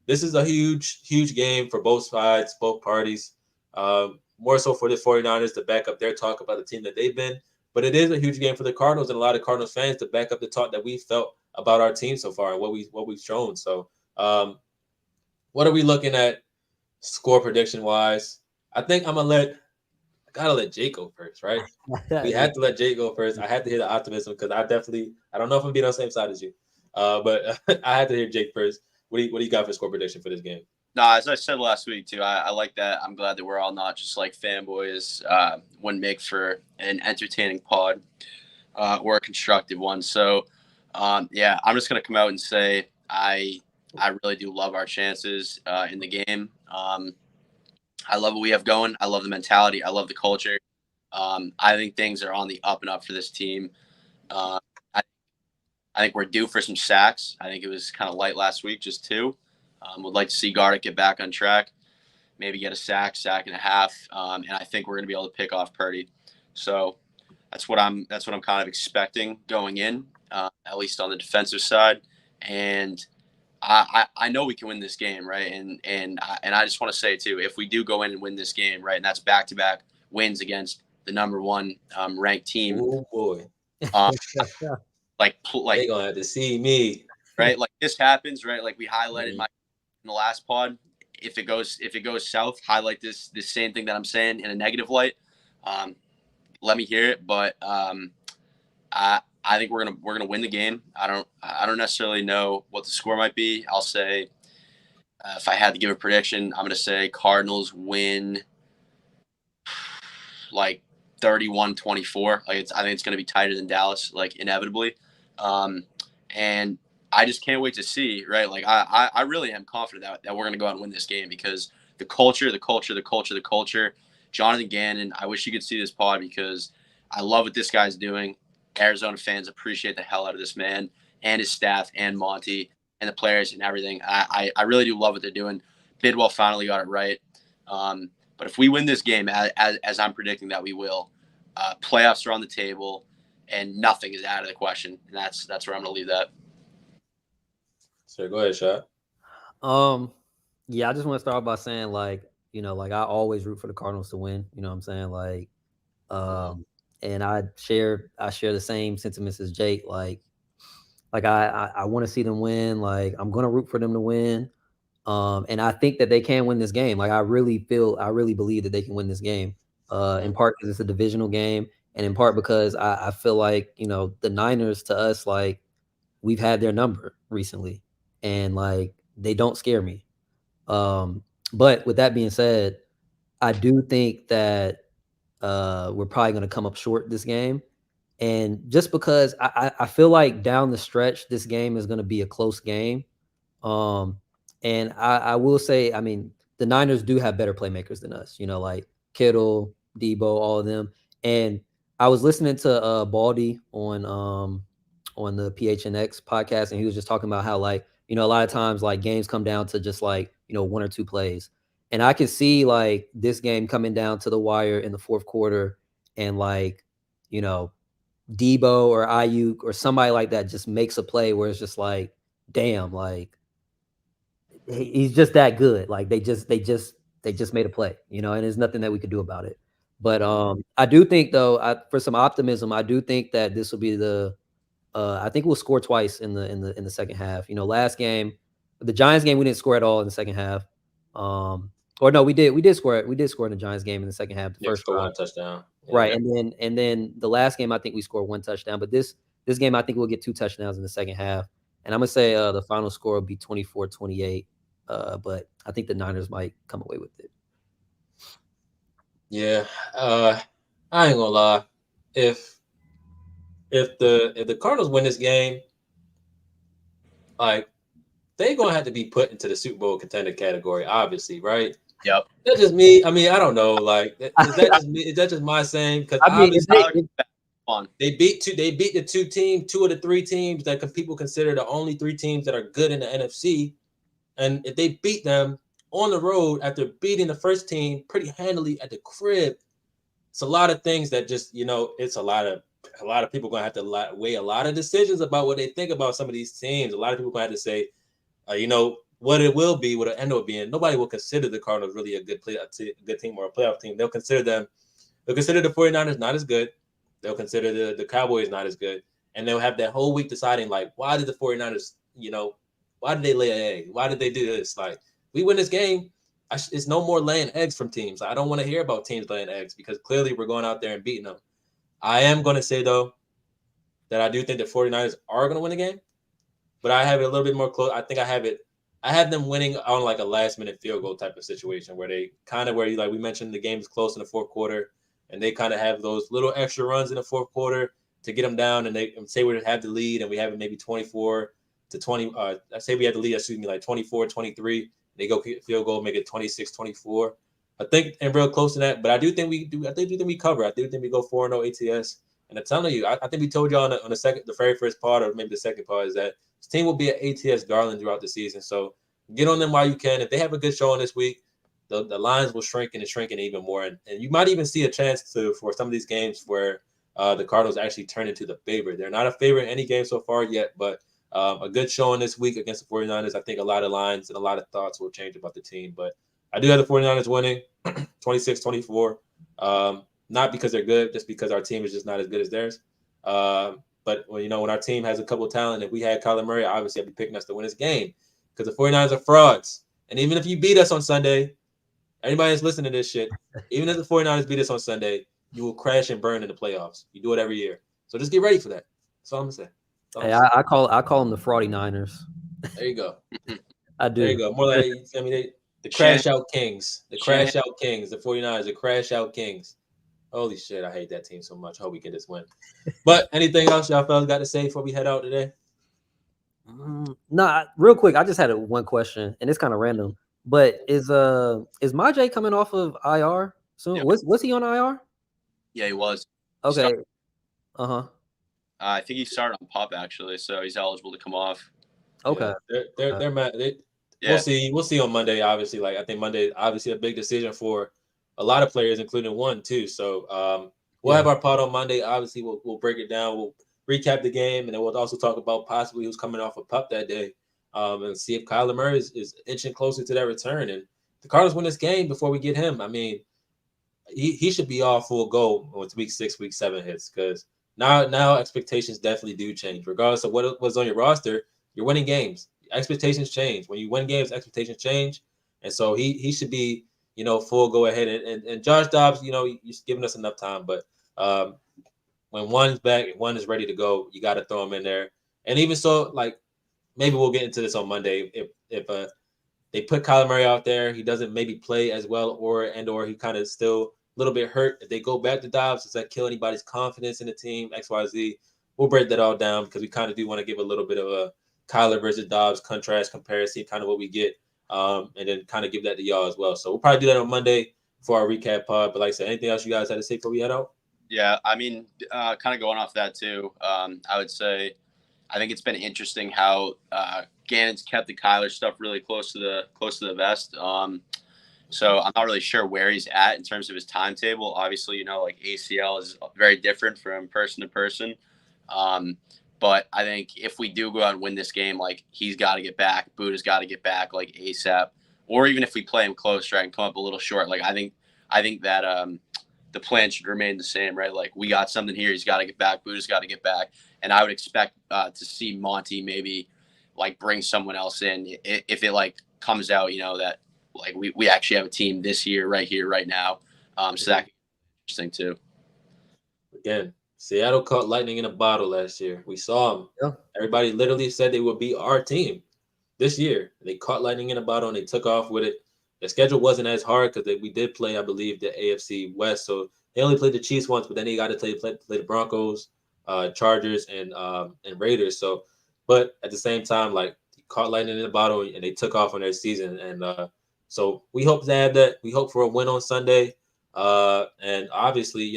this is a huge, huge game for both sides, both parties. More so for the 49ers to back up their talk about the team that they've been. But it is a huge game for the Cardinals and a lot of Cardinals fans to back up the talk that we felt about our team so far and what we've shown. So what are we looking at score prediction wise? I think I gotta let Jake go first, right? We Yeah. have to let Jake go first. I have to hear the optimism because I don't know if I'm being on the same side as you. But I had to hear Jake first. What do you got for score prediction for this game? No, as I said last week too, I like that. I'm glad that we're all not just like fanboys. Wouldn't make for an entertaining pod or a constructive one. So, yeah, I'm just gonna come out and say I really do love our chances in the game. I love what we have going. I love the mentality. I love the culture. I think things are on the up and up for this team. Uh, I, I think we're due for some sacks. I think it was kind of light last week, just two. Would like to see Gardick get back on track, maybe get a sack and a half, and I think we're going to be able to pick off Purdy. So that's what I'm kind of expecting going in, at least on the defensive side. And I know we can win this game, right? And I just want to say too, if we do go in and win this game, right, and that's back to back wins against the number one ranked team, Oh boy, um, they like gonna have to see me. right, like this happens, right? Like we highlighted Mhm. in the last pod. If it goes south, highlight this same thing that I'm saying in a negative light. Um, Let me hear it, but I think we're gonna win the game. I don't necessarily know what the score might be. I'll say if I had to give a prediction, I'm gonna say Cardinals win like 31-24. I think it's gonna be tighter than Dallas, like inevitably. And I just can't wait to see, right? Like I really am confident that we're gonna go out and win this game because the culture, the culture, the culture, the culture. Jonathan Gannon, I wish you could see this pod because I love what this guy's doing. Arizona fans appreciate the hell out of this man and his staff and Monty and the players and everything. I really do love what they're doing. Bidwell finally got it right. But if we win this game, as I'm predicting that we will, playoffs are on the table, and nothing is out of the question. And that's where I'm going to leave that. So go ahead, shot. Um, yeah, I just want to start by saying like I always root for the Cardinals to win. You know what I'm saying? Mhm. Um, and I share the same sentiments as Jake. I want to see them win. Like I'm gonna root for them to win. And I think that they can win this game. I really believe that they can win this game. In Mhm. part because it's a divisional game, and in part because I feel like the Niners to us, like we've had their number recently, and like they don't scare me. But with that being said, I do think that we're probably going to come up short this game. And just because I feel like down the stretch, this game is going to be a close game. Um, and I will say, I mean, the Niners do have better playmakers than us, like Kittle, Debo, all of them. And I was listening to Baldy on the PHNX podcast, and he was just talking about how like You know, a lot of times like games come down to just like, you know, one or two plays. And I can see like this game coming down to the wire in the fourth quarter and like, you know, Debo or Ayuk or somebody like that just makes a play where it's just like, damn, like he's just that good. Like they just made a play, you know, and there's nothing that we could do about it. But I do think though, for some optimism, I do think that this will be the I think we'll score twice in the second half. You know, last game, the Giants game, we didn't score at all in the second half. Or no, we did score it. We did score in the Giants game in the second half, the Nick first scored drive. one touchdown. Yeah. Right, and then the last game, I think we scored one touchdown. But this game, I think we'll get two touchdowns in the second half. And I'm gonna say the final score will be 24-28. But I think the Niners might come away with it. Yeah. I ain't gonna lie. If the Cardinals win this game, like they gonna have to be put into the Super Bowl contender category, obviously, right? Yep. That's just me. I mean, I don't know. Like, is that just me? Is that just my saying? Because I mean, obviously Fun. they beat the two of the three teams that people consider the only three teams that are good in the NFC. And if they beat them on the road after beating the first team pretty handily at the crib, it's a lot of things that just, it's a lot of people gonna have to weigh a lot of decisions about what they think about some of these teams. A lot of people gonna have to say, what it will be, what it end up being. Nobody will consider the Cardinals really a good good team or a playoff team. They'll consider the 49ers not as good. They'll consider the Cowboys not as good. And they'll have that whole week deciding, like, why did the 49ers, why did they lay an egg? Why did they do this? Like, we win this game, it's no more laying eggs from teams. I don't want to hear about teams laying eggs because clearly we're going out there and beating them. I am going to say, though, that I do think the 49ers are going to win the game, but I have it a little bit more close. I think I have them winning on like a last-minute field goal type of situation where they kind of like we mentioned, the game is close in the fourth quarter, and they kind of have those little extra runs in the fourth quarter to get them down, and they say we have the lead, and we have it maybe 24-20. I say we have the lead, like 24-23. They go field goal, make it 26-24. I think and real close to that, but I do think we do. I think we cover. I do think we go 4-0 ATS. And I'm telling you, I think we told you on the very first part, or maybe the second part, is that this team will be an ATS darling throughout the season. So get on them while you can. If they have a good showing this week, the lines will shrinking even more, and you might even see a chance for some of these games where the Cardinals actually turn into the favorite. They're not a favorite in any game so far yet, but a good showing this week against the 49ers. I think a lot of lines and a lot of thoughts will change about the team, but I do have the 49ers winning 26-24. Not because they're good, just because our team is just not as good as theirs. But when our team has a couple of talent, if we had Kyler Murray, obviously I'd be picking us to win this game because the 49ers are frauds. And even if you beat us on Sunday, anybody that's listening to this shit, even if the 49ers beat us on Sunday, you will crash and burn in the playoffs. You do it every year. So just get ready for that. That's all I'm going to say. Hey, I call them the Fraudy Niners. There you go. I do. There you go. More like, the crash out kings. The crash out kings. The 49ers, the crash out kings. Holy shit, I hate that team so much. I hope we get this win. But anything else y'all fellas got to say before we head out today? Nah, real quick, I just had one question, and it's kind of random. But is Majay coming off of IR soon? Yep. Was he on IR? Yeah, he was. Okay. I think he started on PUP actually, so he's eligible to come off. Okay. Yeah, they're mad. We'll see. We'll see on Monday. Obviously, I think Monday, obviously, a big decision for a lot of players, including one too. So we'll have our pod on Monday. Obviously, we'll break it down. We'll recap the game, and then we'll also talk about possibly who's coming off a PUP that day, and see if Kyler Murray is inching closer to that return. And the Cardinals win this game before we get him. I mean, he should be all full go once week 6, week 7 hits, because now expectations definitely do change. Regardless of what was on your roster, you're winning games. Expectations change. When you win games, expectations change. And so he should be, full go ahead. And Josh Dobbs, you're giving us enough time. But when one's back and one is ready to go, you got to throw him in there. And even so, maybe we'll get into this on Monday. If they put Kyler Murray out there, he doesn't maybe play as well, or he kind of still a little bit hurt. If they go back to Dobbs, does that kill anybody's confidence in the team? XYZ. We'll break that all down because we kind of do want to give a little bit of a Kyler versus Dobbs contrast comparison, kind of what we get, and then kind of give that to y'all as well. So we'll probably do that on Monday for our recap pod. But like I said, anything else you guys had to say before we head out? Yeah, I mean, kind of going off that too, I would say I think it's been interesting how Gannon's kept the Kyler stuff really close to the vest. So I'm not really sure where he's at in terms of his timetable. Obviously, like ACL is very different from person to person. But I think if we do go out and win this game, like he's got to get back, Buddha's got to get back like ASAP. Or even if we play him close, right, and come up a little short, like I think that the plan should remain the same, right? Like we got something here, he's got to get back, Buddha's got to get back, and I would expect to see Monty maybe like bring someone else in if it like comes out, that like we actually have a team this year, right now. So that could be interesting too. Again, Seattle caught lightning in a bottle last year. We saw them. Yeah. Everybody literally said they would be our team this year. They caught lightning in a bottle and they took off with it. The schedule wasn't as hard because we did play, I believe, the AFC West. So they only played the Chiefs once, but then they got to play the Broncos, Chargers, and Raiders. So, but at the same time, like caught lightning in the bottle and they took off on their season. And so we hope to have that. We hope for a win on Sunday. And obviously,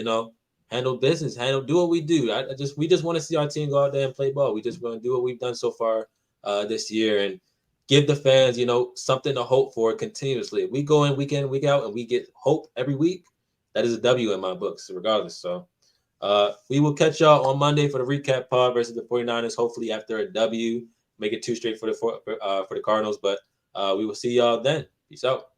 handle business, do what we do. We just want to see our team go out there and play ball. We just want to do what we've done so far this year and give the fans, something to hope for continuously. If we go in week out, and we get hope every week, that is a W in my books, regardless. So we will catch y'all on Monday for the recap pod versus the 49ers, hopefully after a W. Make it 2 straight for the Cardinals, but we will see y'all then. Peace out.